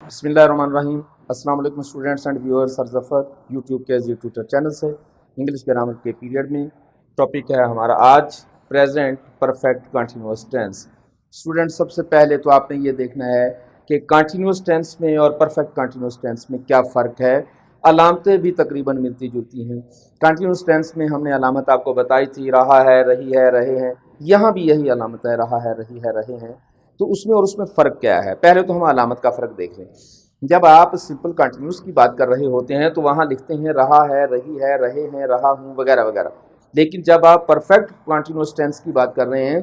बिस्मिल्लाहिर्रहमानिर्रहीम। अस्सलाम वालेकुम students and viewers. Sir Zafar YouTube के ट्विटर चैनल से इंग्लिश ग्रामर के पीरियड में टॉपिक है हमारा आज present perfect continuous tense. Students, सबसे पहले तो आपने ये देखना है कि कंटिन्यूअस टेंस में और परफेक्ट कंटिन्यूअस टेंस में क्या फ़र्क है। अलामतें भी तकरीबन मिलती जुलती हैं। कंटिन्यूअस टेंस में हमने अलामत आपको बताई थी, रहा है, रही है, रहे हैं। यहाँ भी यही अलामत है, रहा है, रही है, रहे हैं। तो उसमें और उसमें फ़र्क क्या है, पहले तो हम अलामत का फ़र्क देख लें। जब आप सिंपल कंटिन्यूस की बात कर रहे होते हैं तो वहाँ लिखते हैं रहा है, रही है, रहे हैं, रहा हूँ, वगैरह वगैरह। लेकिन जब आप परफेक्ट कंटिन्यूस टेंस की बात कर रहे हैं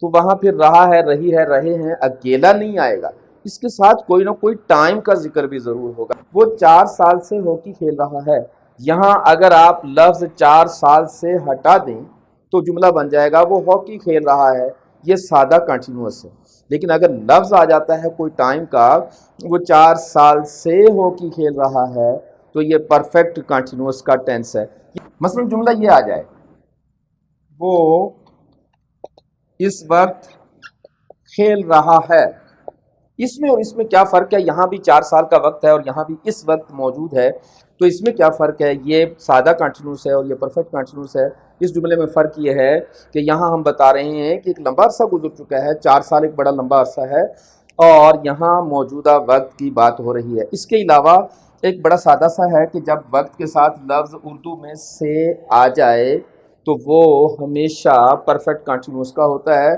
तो वहाँ फिर रहा है, रही है, रहे हैं अकेला नहीं आएगा, इसके साथ कोई ना कोई टाइम का जिक्र भी ज़रूर होगा। वो 4 साल से हॉकी खेल रहा है, यहाँ अगर आप लफ्ज़ 4 साल से हटा दें तो जुमला बन जाएगा वो हॉकी खेल रहा है। ये सादा कंटिन्यूअस है। लेकिन अगर लफ्ज़ आ जाता है कोई टाइम का, वो 4 साल से हॉकी खेल रहा है, तो ये परफेक्ट कंटिन्यूअस का टेंस है। मसलन जुमला ये आ जाए, वो इस वक्त खेल रहा है। इसमें और इसमें क्या फ़र्क है, यहाँ भी 4 साल का वक्त है और यहाँ भी इस वक्त मौजूद है, तो इसमें क्या फ़र्क है। ये सादा कंटिन्यूस है और ये परफेक्ट कंटिन्यूस है। इस जुमले में फ़र्क ये है कि यहाँ हम बता रहे हैं कि एक लंबा अरसा गुजर चुका है, 4 साल एक बड़ा लंबा अरसा है, और यहाँ मौजूदा वक्त की बात हो रही है। इसके अलावा एक बड़ा सादा सा है कि जब वक्त के साथ लफ्ज़ उर्दू में से आ जाए तो वो हमेशा परफेक्ट कंटिन्यूस का होता है।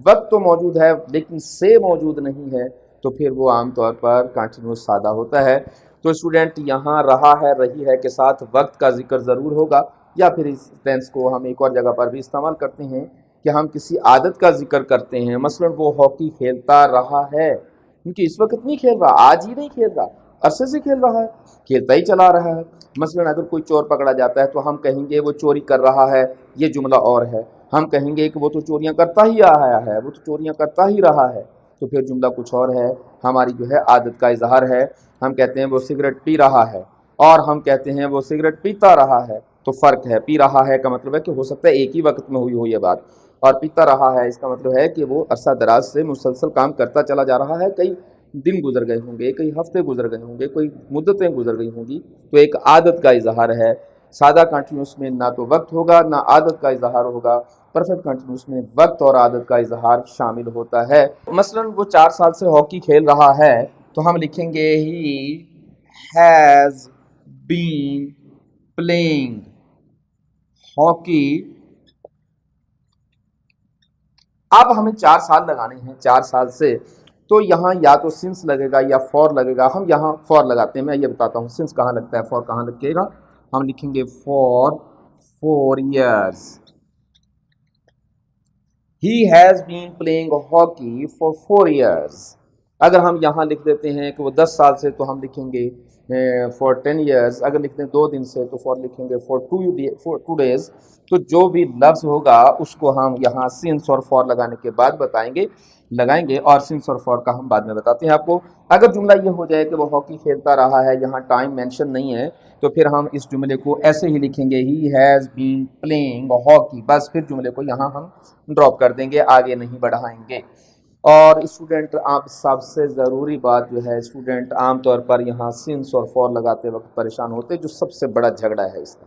वक्त तो मौजूद है लेकिन से मौजूद नहीं है, तो फिर वो आम तौर पर कंटिन्यूस सादा होता है। तो स्टूडेंट, यहाँ रहा है, रही है के साथ वक्त का जिक्र ज़रूर होगा, या फिर इस टेंस को हम एक और जगह पर भी इस्तेमाल करते हैं कि हम किसी आदत का जिक्र करते हैं। मसलन वो हॉकी खेलता रहा है, क्योंकि इस वक्त नहीं खेल रहा, आज ही नहीं खेल रहा, अरसे से खेल रहा है, खेलता ही चला रहा है। मसलन अगर कोई चोर पकड़ा जाता है तो हम कहेंगे वो चोरी कर रहा है, ये जुमला और है। हम कहेंगे कि वो तो चोरियां करता ही आया है, वो तो चोरियां करता ही रहा है, तो फिर जुमला कुछ और है, हमारी जो है आदत का इजहार है। हम कहते हैं वो सिगरेट पी रहा है, और हम कहते हैं वो सिगरेट पीता रहा है, तो फ़र्क है। पी रहा है का मतलब है कि हो सकता है एक ही वक्त में हुई हो ये बात, और पीता रहा है इसका मतलब है कि वो अरसा दराज से मुसलसल काम करता चला जा रहा है। कई दिन गुजर गए होंगे, कई हफ्ते गुजर गए होंगे, कोई मुद्दतें गुजर गई होंगी, तो एक आदत का इजहार है। सादा कंटिन्यूस में ना तो वक्त होगा ना आदत का इजहार होगा, परफेक्ट कंटिन्यूस में वक्त और आदत का इजहार शामिल होता है। मसलन वो 4 साल से हॉकी खेल रहा है, तो हम लिखेंगे he has been playing hockey. अब हमें 4 साल लगाने हैं, 4 साल से, तो यहाँ या तो सिंस लगेगा या फॉर लगेगा। हम यहाँ फॉर लगाते हैं, मैं ये बताता हूँ सिंस कहाँ लगता है, फॉर कहाँ लगेगा। हम लिखेंगे for 4 years। He has been playing hockey for 4 years। अगर हम यहाँ लिख देते हैं कि वो 10 साल से, तो हम लिखेंगे फॉर 10 years। अगर लिखते हैं 2 दिन से, तो फॉर लिखेंगे फॉर 2 days। तो जो भी लफ्ज़ होगा उसको हम यहाँ सिंस और फॉर लगाने के बाद लगाएंगे, और सिंस और फॉर का हम बाद में बताते हैं आपको। अगर जुमला ये हो जाए कि वो हॉकी खेलता रहा है, यहाँ टाइम मेंशन नहीं है, तो फिर हम इस जुमले को ऐसे ही लिखेंगे he has been playing hockey, बस फिर जुमले को यहाँ हम ड्रॉप कर देंगे, आगे नहीं बढ़ाएंगे। और स्टूडेंट, आप सबसे ज़रूरी बात जो है, स्टूडेंट आम तौर पर यहाँ सिंस और फॉर लगाते वक्त परेशान होते हैं, जो सबसे बड़ा झगड़ा है इसका।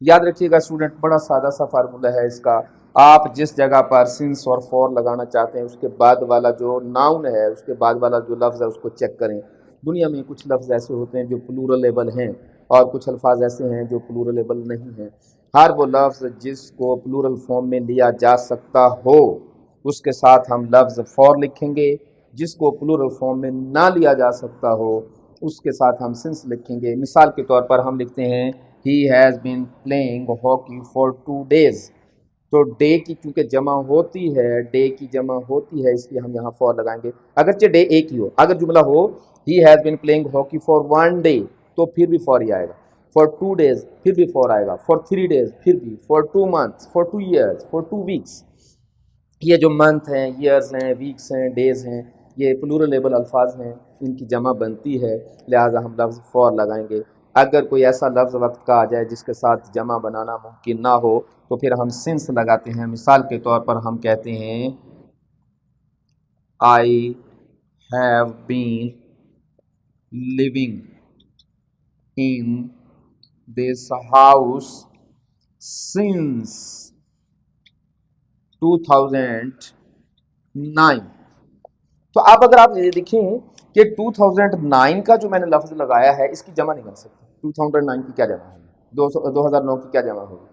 याद रखिएगा स्टूडेंट, बड़ा सादा सा फार्मूला है इसका। आप जिस जगह पर सिंस और फॉर लगाना चाहते हैं, उसके बाद वाला जो नाउन है, उसके बाद वाला जो लफ्ज़ है, उसको चेक करें। दुनिया में कुछ लफ्ज़ ऐसे होते हैं जो प्लूरलेबल हैं, और कुछ अल्फाज ऐसे हैं जो प्लूरलेबल नहीं हैं। हर वो लफ्ज़ जिसको प्लूरल फॉर्म में लिया जा सकता हो, उसके साथ हम लफ्ज़ फॉर लिखेंगे। जिसको प्लूरल फॉर्म में ना लिया जा सकता हो, उसके साथ हम सिंस लिखेंगे। मिसाल के तौर पर हम लिखते हैं he has been playing hockey for 2 days। तो डे की चूँकि जमा होती है, डे की जमा होती है, इसलिए हम यहाँ फॉर लगाएंगे। अगरचे डे एक ही हो, अगर जुमला हो he has been playing hockey for 1 day, तो फिर भी फॉर ही आएगा। फॉर 2 days फिर भी फॉर आएगा। फॉर 3 days फिर भी। For 2 months, for 2 years, for 2 weeks। ये जो मंथ हैं, ईयर्स हैं, वीक्स हैं, डेज़ हैं, ये प्लूरलेबल अल्फाज हैं, इनकी जमा बनती है, लिहाजा हम लफ्ज़ फॉर लगाएंगे। अगर कोई ऐसा लफ्ज़ वक्त का आ जाए जिसके साथ जमा बनाना मुमकिन ना हो, तो फिर हम सिंस लगाते हैं। मिसाल के तौर पर हम कहते हैं I have been living in this house since 2009. تو اب اگر آپ یہ دیکھیں کہ 2009 کا جو میں نے لفظ لگایا ہے اس کی جمع نہیں بن سکتی. 2009 کی کیا جمع ہوگی؟ 2009 کی کیا جمع ہوگی؟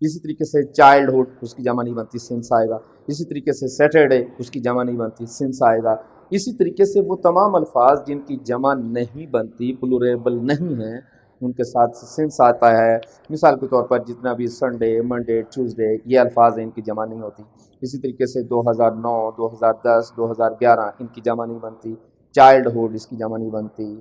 اسی طریقے سے چائلڈ ہوڈ اس کی جمع نہیں بنتی، سنس آئے گا. اسی طریقے سے سیٹرڈے اس کی جمع نہیں بنتی، سنس آئے گا. اسی طریقے سے وہ تمام الفاظ جن کی جمع نہیں بنتی، پلوریبل نہیں ہیں، ان کے ساتھ سنس آتا ہے. مثال کے طور پر جتنا بھی سنڈے، منڈے، ٹیوزڈے، یہ الفاظ ہیں، ان کی جمع نہیں ہوتی. اسی طریقے سے 2009، 2010، 2011 ان کی جمع نہیں بنتی. چائلڈ ہوڈ اس کی جمع نہیں بنتی.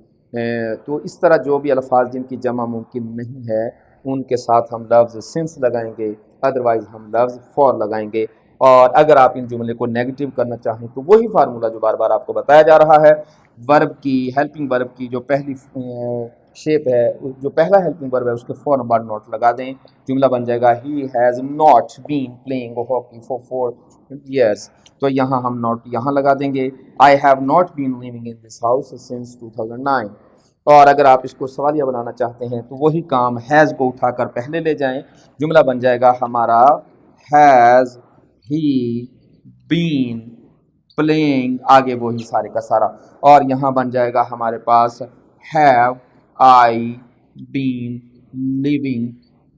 تو اس طرح جو بھی الفاظ جن کی جمع ممکن نہیں ہے ان کے ساتھ ہم لفظ سنس لگائیں گے، ادروائز ہم لفظ فور لگائیں گے. اور اگر آپ ان جملے کو نیگیٹو کرنا چاہیں تو وہی فارمولہ جو بار بار آپ کو بتایا جا رہا ہے، ورب کی، ہیلپنگ ورب کی جو پہلی شیپ ہے، جو پہلا ہیلپنگ ورب ہے اس کے فوراً بعد ناٹ لگا دیں. جملہ بن جائے گا he has not been playing hockey for 4 years. تو یہاں ہم ناٹ یہاں لگا دیں گے. I have not been living in this house since 2009. اور اگر آپ اس کو سوالیہ بنانا چاہتے ہیں تو وہی کام ہیز کو اٹھا کر پہلے لے جائیں. جملہ بن جائے گا ہمارا ہیز ہی بین پلینگ، آگے وہی سارے کا سارا. اور یہاں بن جائے گا ہمارے پاس have I been living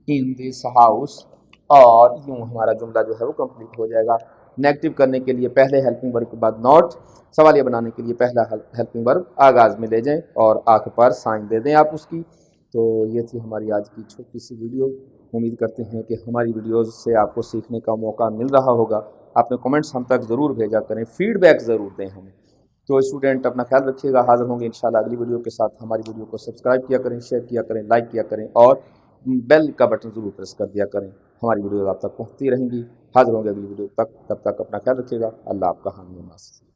in this house. اور یوں ہمارا جملہ جو ہے وہ کمپلیٹ ہو جائے گا. نیگیٹو کرنے کے لیے پہلے ہیلپنگ ورب کے بعد ناٹ، سوالیہ بنانے کے لیے پہلا ہیلپنگ ورب آغاز میں لے جائیں اور آخر پر سائن دے دیں آپ اس کی. تو یہ تھی ہماری آج کی چھوٹی سی ویڈیو. امید کرتے ہیں کہ ہماری ویڈیوز سے آپ کو سیکھنے کا موقع مل رہا ہوگا. اپنے کمنٹس ہم تک ضرور بھیجا کریں، فیڈ بیک ضرور دیں ہمیں. تو اسٹوڈنٹ اپنا خیال رکھیے گا. حاضر ہوں گے انشاءاللہ اگلی ویڈیو کے ساتھ. ہماری ویڈیو کو سبسکرائب کیا کریں، شیئر کیا کریں، لائک کیا کریں اور بیل کا بٹن ضرور پریس کر دیا کریں. ہماری ویڈیوز آپ تک پہنچتی رہیں گی. حاضر ہوں گے اگلی ویڈیو تک، تب تک اپنا خیال رکھیے گا. اللہ آپ کا حامی و ناصر.